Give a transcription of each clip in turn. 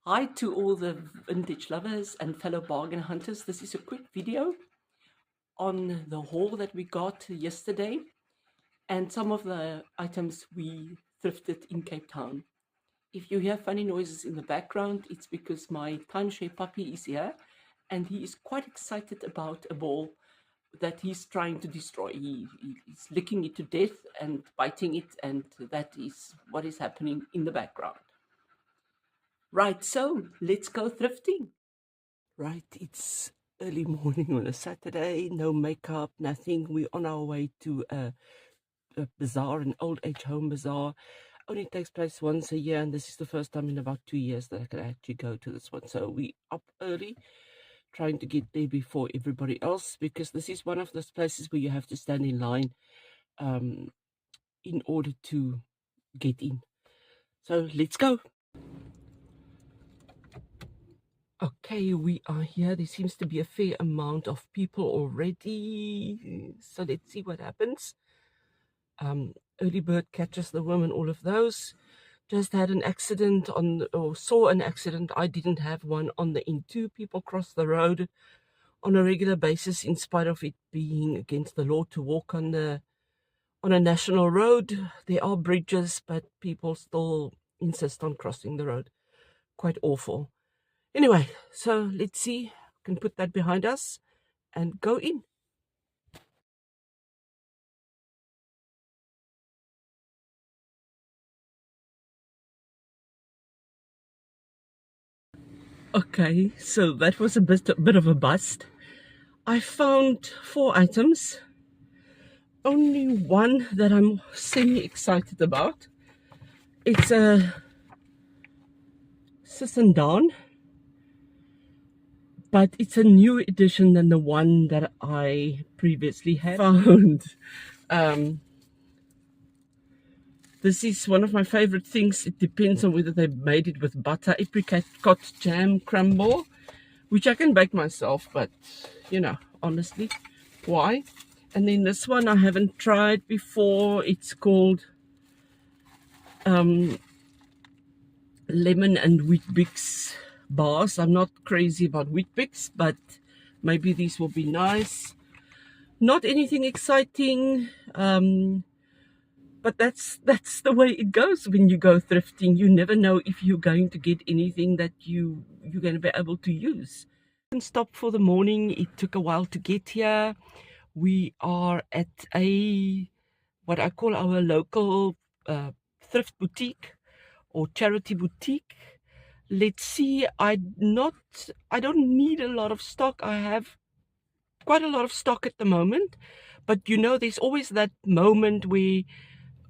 Hi to all the vintage lovers and fellow bargain hunters. This is a quick video on the haul that we got yesterday and some of the items we thrifted in Cape Town. If you hear funny noises in the background, it's because my timeshare puppy is here and he is quite excited about a ball that he's trying to destroy. He's licking it to death and biting it, and that is what is happening in the background. Right, so let's go thrifting. Right, it's early morning on a Saturday, no makeup, nothing. We're on our way to a bazaar, an old age home bazaar. Only takes place once a year, and this is the first time in about 2 years that I could actually go to this one. So we up early, trying to get there before everybody else, because this is one of those places where you have to stand in line in order to get in. So let's go. Okay, we are here. There seems to be a fair amount of people already. So let's see what happens. Early bird catches the worm and all of those. Just had an accident or saw an accident. I didn't have one on the N2. People cross the road on a regular basis in spite of it being against the law to walk on a national road. There are bridges, but people still insist on crossing the road. Quite awful. Anyway, so let's see. We can put that behind us and go in. Okay, so that was a bit of a bust. I found 4 items. Only one that I'm semi-excited about. It's a Sissendan, but it's a new edition than the one that I previously had found. This is one of my favorite things. It depends on whether they made it with butter, apricot jam crumble, which I can bake myself, but you know, honestly, why? And then this one I haven't tried before. It's called lemon and Weet-Bix bars. I'm not crazy about Weet-Bix, but maybe these will be nice. Not anything exciting, but that's the way it goes when you go thrifting. You never know if you're going to get anything that you're going to be able to use. Stop for the morning. It took a while to get here. We are at what I call our local thrift boutique or charity boutique. Let's see. I don't need a lot of stock. I have quite a lot of stock at the moment, but you know, there's always that moment where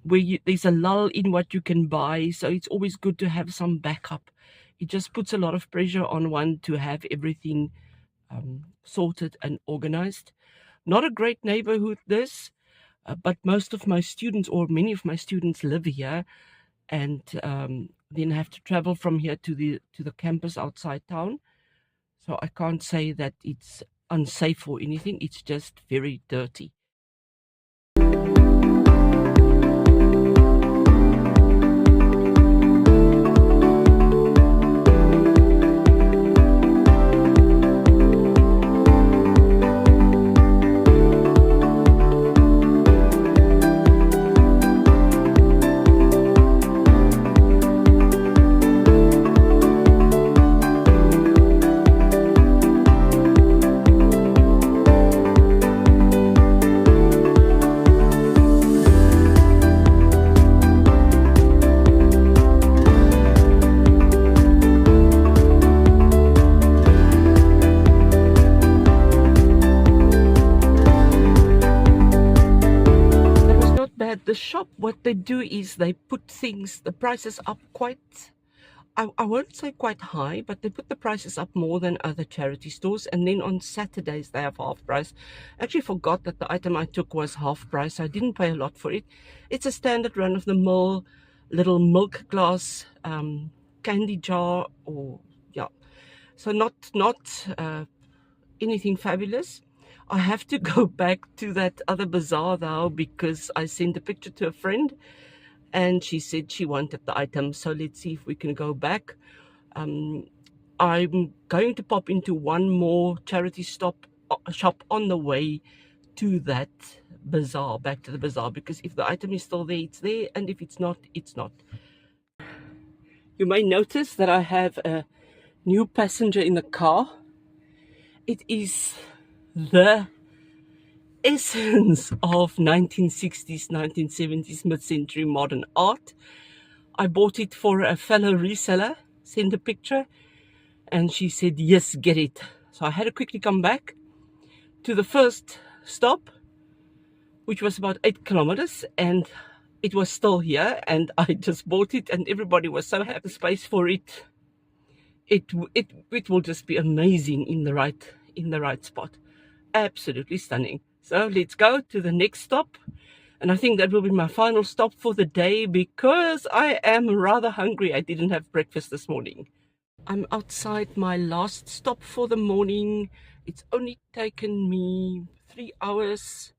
there's a lull in what you can buy, so it's always good to have some backup. It just puts a lot of pressure on one to have everything sorted and organized. Not a great neighborhood this, but most of my students, or many of my students, live here, and then have to travel from here to the campus outside town. So I can't say that it's unsafe or anything. It's just very dirty. The shop, what they do is they put the prices up quite, I won't say quite high, but they put the prices up more than other charity stores. And then on Saturdays they have half price. Actually forgot that the item I took was half price. I didn't pay a lot for it. It's a standard run-of-the-mill little milk glass candy jar, or yeah, so not anything fabulous. I have to go back to that other bazaar though, because I sent a picture to a friend and she said she wanted the item. So let's see if we can go back. I'm going to pop into one more charity shop on the way to that bazaar, back to the bazaar, because if the item is still there, it's there, and if it's not, it's not. You may notice that I have a new passenger in the car. It is the essence of 1960s, 1970s, mid-century modern art. I bought it for a fellow reseller, sent a picture, and she said, yes, get it. So I had to quickly come back to the first stop, which was about 8 kilometers, and it was still here, and I just bought it, and everybody was so happy. The space for it, it will just be amazing in the right spot. Absolutely stunning. So let's go to the next stop, and I think that will be my final stop for the day because I am rather hungry. I didn't have breakfast this morning. I'm outside my last stop for the morning. It's only taken me 3 hours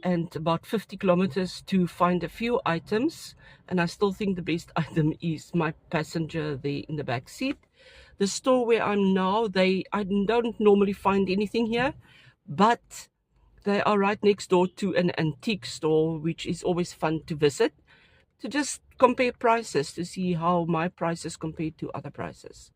and about 50 kilometers to find a few items, and I still think the best item is my passenger there in the back seat. The store where I'm now, I don't normally find anything here, but they are right next door to an antique store, which is always fun to visit, to just compare prices, to see how my prices compare to other prices.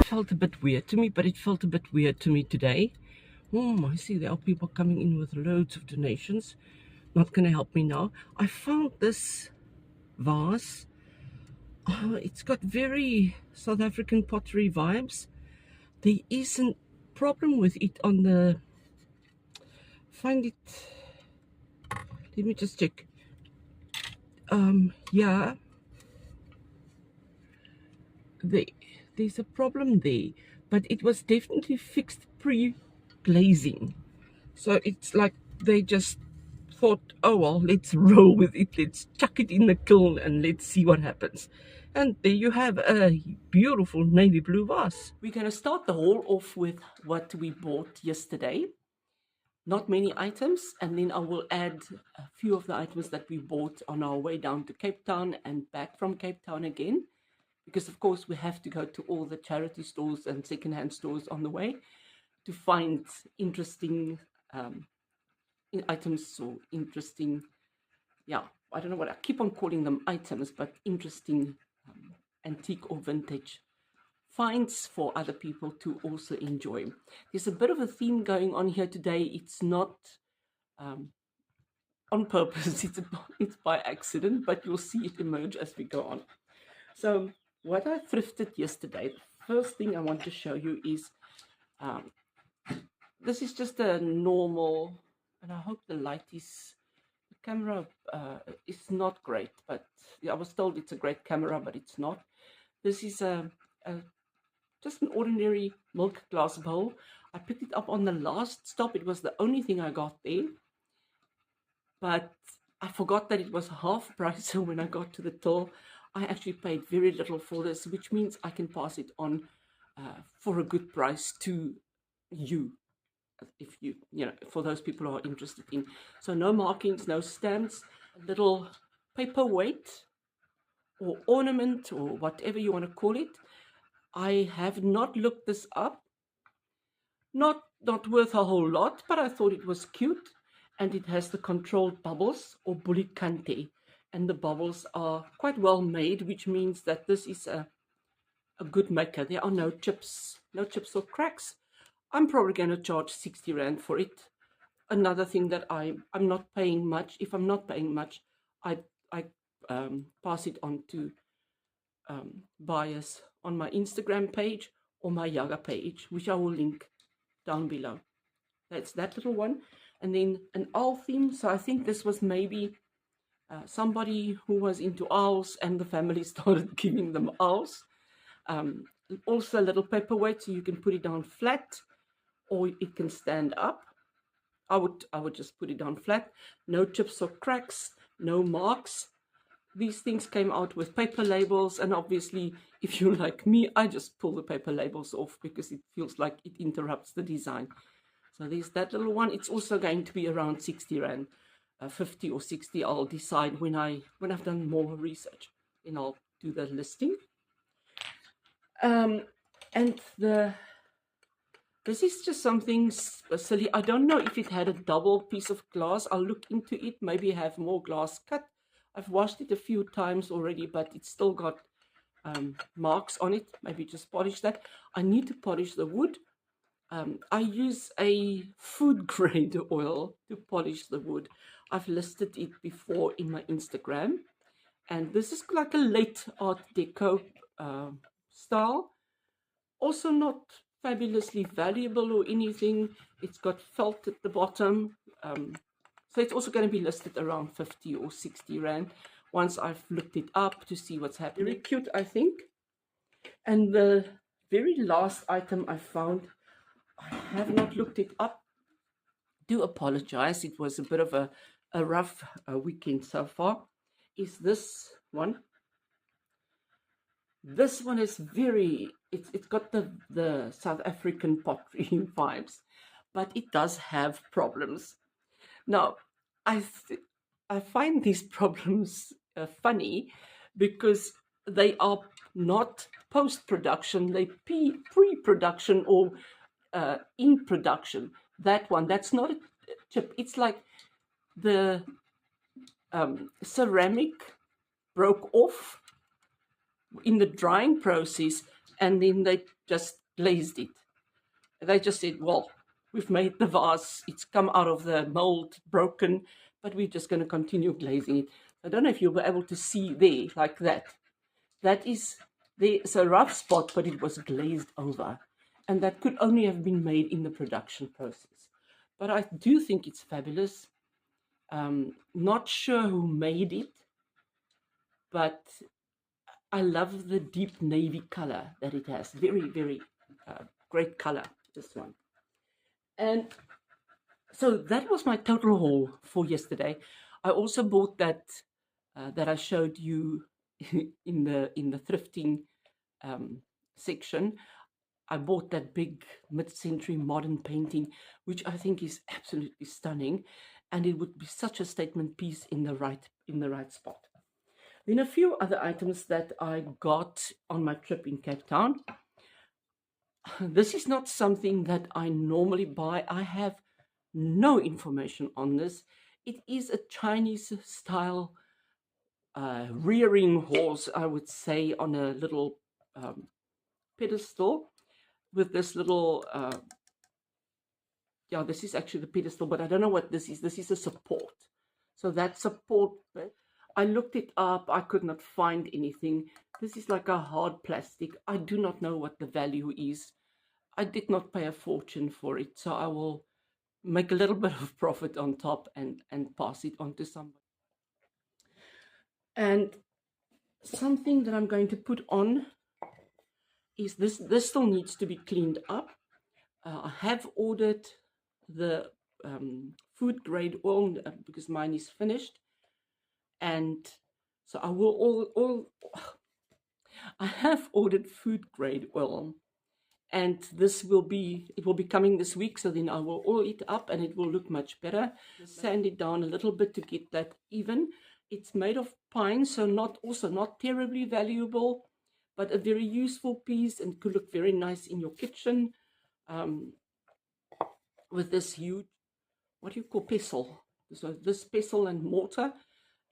Felt a bit weird to me, but it felt a bit weird to me today. I see there are people coming in with loads of donations. Not going to help me now. I found this vase. It's got very South African pottery vibes. There isn't problem with it on the... Find it... Let me just check. Yeah. There's a problem there, but it was definitely fixed pre-glazing. So it's like they just thought, oh well, let's roll with it, let's chuck it in the kiln and let's see what happens. And there you have a beautiful navy blue vase. We're going to start the haul off with what we bought yesterday. Not many items, and then I will add a few of the items that we bought on our way down to Cape Town and back from Cape Town again, because of course we have to go to all the charity stores and secondhand stores on the way to find interesting items or interesting, yeah, I don't know what I keep on calling them items, but interesting antique or vintage finds for other people to also enjoy. There's a bit of a theme going on here today. It's not on purpose, it's by accident, but you'll see it emerge as we go on. So what I thrifted yesterday, the first thing I want to show you is this is just a normal, and I hope the light is, the camera is not great, but yeah, I was told it's a great camera, but it's not. This is just an ordinary milk glass bowl. I picked it up on the last stop. It was the only thing I got there, but I forgot that it was half price. So when I got to the till, I actually paid very little for this, which means I can pass it on for a good price to you, if you know, for those people who are interested in. So no markings, no stamps, a little paperweight or ornament or whatever you want to call it. I have not looked this up. Not worth a whole lot, but I thought it was cute, and it has the controlled bubbles or bulikante, and the bubbles are quite well made, which means that this is a good maker. There are no chips or cracks. I'm probably going to charge 60 Rand for it. Another thing that I'm not paying much. If I'm not paying much, I pass it on to buyers on my Instagram page or my Yaga page, which I will link down below. That's that little one. And then an owl theme. So I think this was maybe somebody who was into owls, and the family started giving them owls. Also a little paperweight, so you can put it down flat or it can stand up. I would just put it down flat. No chips or cracks, no marks. These things came out with paper labels, and obviously, if you're like me, I just pull the paper labels off because it feels like it interrupts the design. So there's that little one. It's also going to be around 60 Rand, 50 or 60. I'll decide when I've done more research, and I'll do the listing. And this is just something silly. I don't know if it had a double piece of glass. I'll look into it. Maybe have more glass cut. I've washed it a few times already, but it's still got marks on it. Maybe just polish that. I need to polish the wood. I use a food grade oil to polish the wood. I've listed it before in my Instagram. And this is like a late Art Deco style. Also not fabulously valuable or anything. It's got felt at the bottom. So it's also going to be listed around 50 or 60 Rand once I've looked it up to see what's happening. Very cute, I think. And the very last item I found, I have not looked it up. Do apologize. It was a bit of a rough weekend so far. Is this one. This one is it's got the South African pottery vibes, but it does have problems. Now, I find these problems funny because they are not post-production, they pre-production or in production. That one, that's not a chip. It's like the ceramic broke off in the drying process, and then they just glazed it. They just said, well, we've made the vase, it's come out of the mold broken, but we're just going to continue glazing it. I don't know if you'll be able to see there like that. There's a rough spot, but it was glazed over, and that could only have been made in the production process. But I do think it's fabulous. Not sure who made it, but I love the deep navy color that it has. Very, very great color, this one. And so that was my total haul for yesterday. I also bought that I showed you in the thrifting section. I bought that big mid-century modern painting, which I think is absolutely stunning, and it would be such a statement piece in the right spot. Then a few other items that I got on my trip in Cape Town. This is not something that I normally buy. I have no information on this. It is a Chinese style rearing horse, I would say, on a little pedestal with this little, yeah, this is actually the pedestal, but I don't know what this is. This is a support. So that support, I looked it up. I could not find anything. This is like a hard plastic. I do not know what the value is. I did not pay a fortune for it, so I will make a little bit of profit on top and pass it on to somebody. And something that I'm going to put on is this. This still needs to be cleaned up. I have ordered the food grade oil because mine is finished, and so I will I have ordered food grade oil, and it will be coming this week. So then I will oil it up, and it will look much better. Sand it down a little bit to get that even. It's made of pine, so not terribly valuable, but a very useful piece, and could look very nice in your kitchen. With this huge, what do you call, pestle? So this pestle and mortar,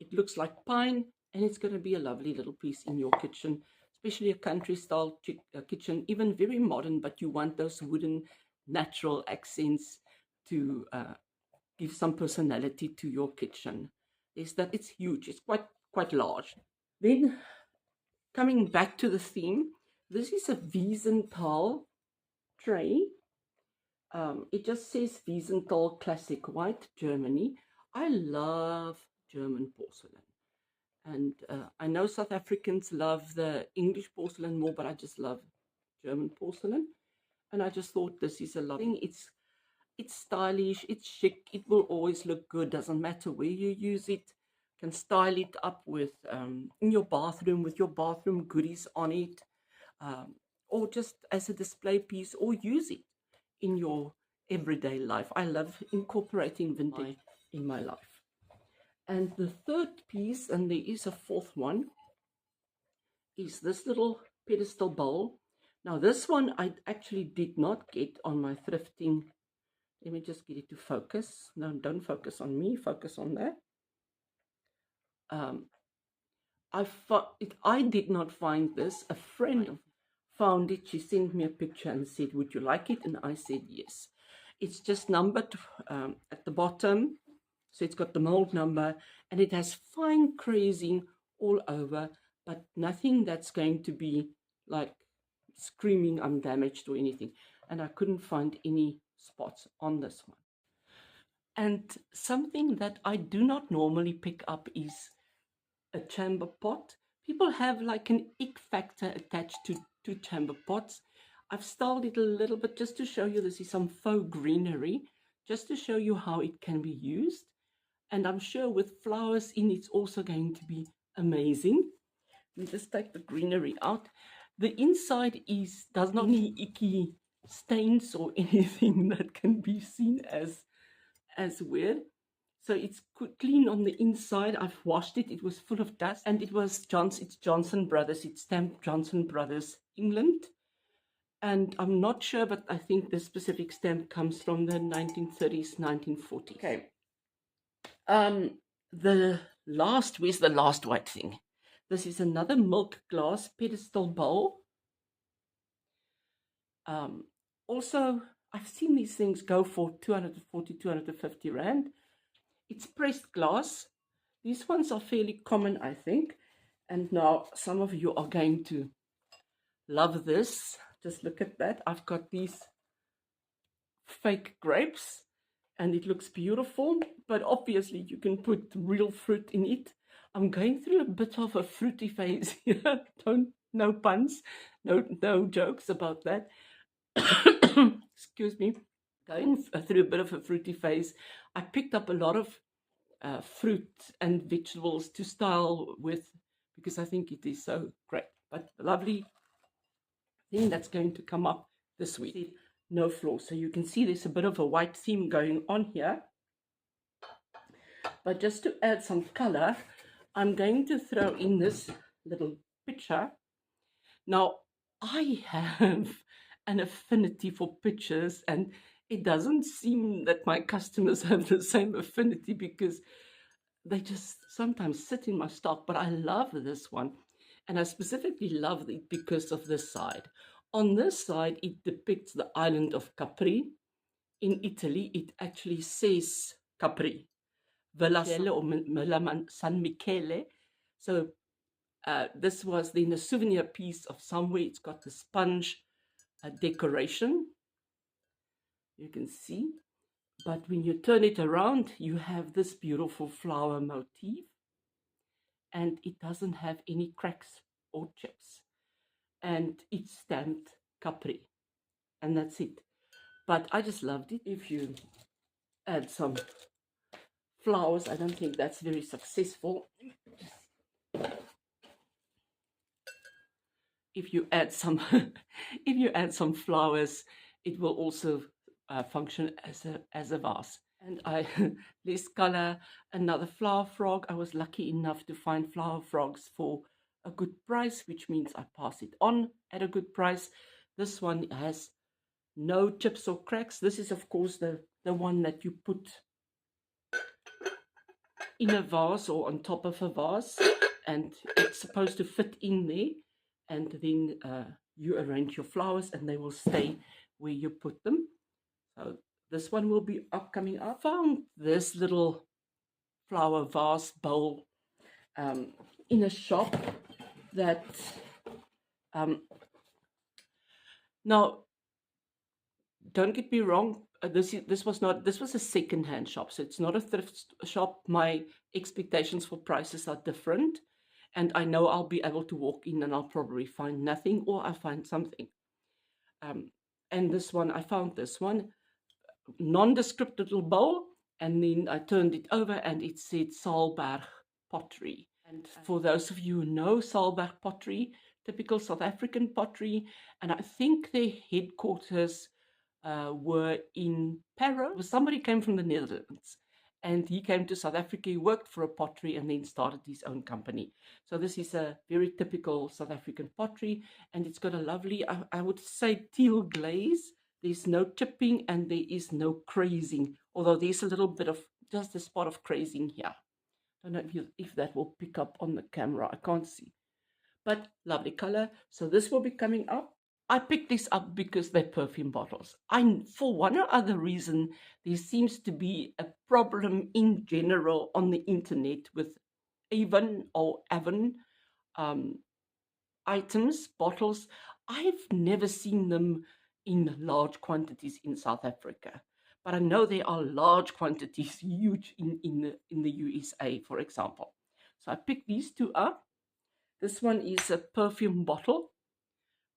it looks like pine, and it's going to be a lovely little piece in your kitchen, especially a country style kitchen, even very modern, but you want those wooden natural accents to give some personality to your kitchen. Is that it's huge, it's quite large. Then coming back to the theme, this is a Wiesenthal tray. It just says Wiesenthal Classic White, Germany. I love German porcelain. And I know South Africans love the English porcelain more, but I just love German porcelain. And I just thought this is a lovely thing. It's stylish, it's chic, it will always look good, doesn't matter where you use it. You can style it up with in your bathroom with your bathroom goodies on it, or just as a display piece, or use it in your everyday life. I love incorporating vintage in my life. And the third piece, and there is a fourth one, is this little pedestal bowl. Now this one I actually did not get on my thrifting. Let me just get it to focus. No, don't focus on me, focus on that. I did not find this. A friend found it. She sent me a picture and said, would you like it? And I said yes. It's just numbered at the bottom. So it's got the mold number, and it has fine crazing all over, but nothing that's going to be like screaming undamaged or anything. And I couldn't find any spots on this one. And something that I do not normally pick up is a chamber pot. People have like an ick factor attached to chamber pots. I've styled it a little bit just to show you. This is some faux greenery, just to show you how it can be used. And I'm sure with flowers in, it's also going to be amazing. Let me just take the greenery out. The inside does not have any icky stains or anything that can be seen as weird. So it's clean on the inside. I've washed it. It was full of dust, and it's Johnson Brothers. It's stamped Johnson Brothers, England. And I'm not sure, but I think this specific stamp comes from the 1930s, 1940s. Okay. Where's the last white thing? This is another milk glass pedestal bowl. Also, I've seen these things go for 240, 250 Rand. It's pressed glass. These ones are fairly common, I think. And now some of you are going to love this. Just look at that. I've got these fake grapes, and it looks beautiful, but obviously you can put real fruit in it. I'm going through a bit of a fruity phase here. No puns, no jokes about that. Excuse me. Going through a bit of a fruity phase. I picked up a lot of fruit and vegetables to style with, because I think it is so great. But the lovely thing that's going to come up this week, no flaw. So you can see there's a bit of a white theme going on here. But just to add some color, I'm going to throw in this little picture. Now, I have an affinity for pictures, and it doesn't seem that my customers have the same affinity, because they just sometimes sit in my stock. But I love this one, and I specifically love it because of this side. On this side, it depicts the island of Capri. In Italy, it actually says Capri, Villa San Michele. So this was then a souvenir piece of somewhere. It's got the sponge decoration, you can see. But when you turn it around, you have this beautiful flower motif, and it doesn't have any cracks or chips. And it's stamped Capri, and that's it. But I just loved it. If you add some flowers, I don't think that's very successful. If you add some flowers, it will also function as a vase. And this color, another flower frog. I was lucky enough to find flower frogs for a good price, which means I pass it on at a good price. This one has no chips or cracks. This is, of course, the one that you put in a vase or on top of a vase, and it's supposed to fit in there, and then you arrange your flowers and they will stay where you put them. So this one will be coming up. I found this little flower vase bowl in a shop that now, don't get me wrong, this was a second-hand shop, so it's not a thrift shop. My expectations for prices are different, and I know I'll be able to walk in and I'll probably find nothing, or I'll find something. And this one, I found this one. nondescript little bowl, and then I turned it over and it said Saalberg pottery. And for those of you who know Saalberg pottery, typical South African pottery, and I think their headquarters were in Parow. Somebody came from the Netherlands and he came to South Africa, he worked for a pottery and then started his own company. So this is a very typical South African pottery, and it's got a lovely, I would say, teal glaze. There's no chipping and there is no crazing, although there's a little bit of, just a spot of crazing here. I don't know if that will pick up on the camera, I can't see. But lovely color. So this will be coming up. I picked this up because they're perfume bottles. For one or other reason, there seems to be a problem in general on the internet with Avon or Avon items, bottles. I've never seen them in large quantities in South Africa, but I know there are large quantities, huge in the USA, for example. So I picked these two up. This one is a perfume bottle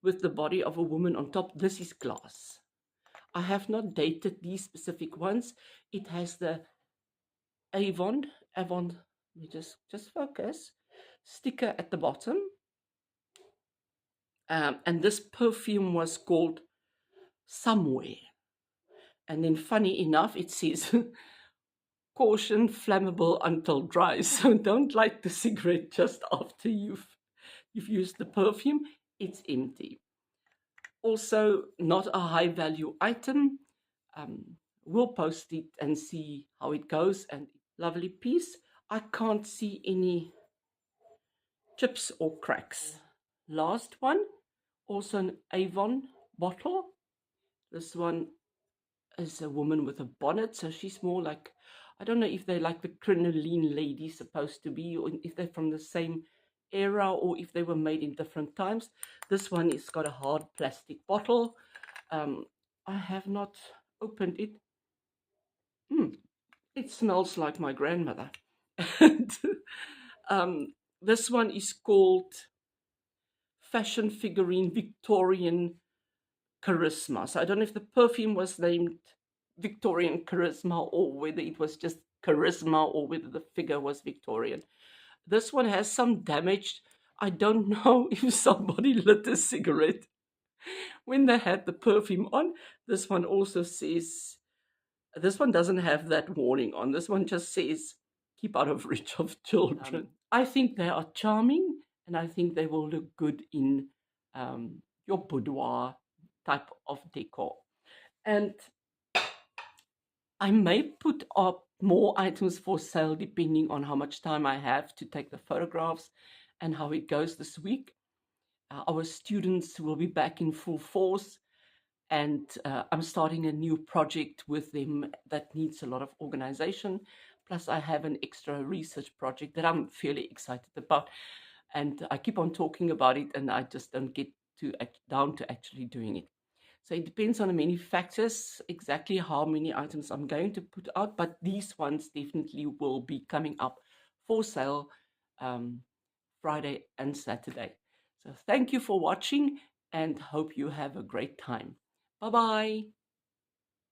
with the body of a woman on top. This is glass. I have not dated these specific ones. It has the Avon, let me just focus, sticker at the bottom. And this perfume was called Somewhere. And then funny enough, it says, caution, flammable until dry. So don't light the cigarette just after you've used the perfume. It's empty. Also, not a high value item. We'll post it and see how it goes. And lovely piece. I can't see any chips or cracks. Last one, also an Avon bottle. This one is a woman with a bonnet, so she's more like, I don't know if they're like the crinoline lady supposed to be, or if they're from the same era, or if they were made in different times. This one is got a hard plastic bottle. I have not opened it. It smells like my grandmother. And this one is called Fashion Figurine Victorian Charisma. So I don't know if the perfume was named Victorian Charisma or whether it was just Charisma or whether the figure was Victorian. This one has some damage. I don't know if somebody lit a cigarette when they had the perfume on. This one also says, this one doesn't have that warning on. This one just says, keep out of reach of children. I think they are charming, and I think they will look good in your boudoir type of decor. And I may put up more items for sale depending on how much time I have to take the photographs and how it goes this week. Our students will be back in full force, and I'm starting a new project with them that needs a lot of organization. Plus, I have an extra research project that I'm fairly excited about, and I keep on talking about it, and I just don't get down to actually doing it. So it depends on many factors, exactly how many items I'm going to put out, but these ones definitely will be coming up for sale Friday and Saturday. So thank you for watching, and hope you have a great time. Bye-bye.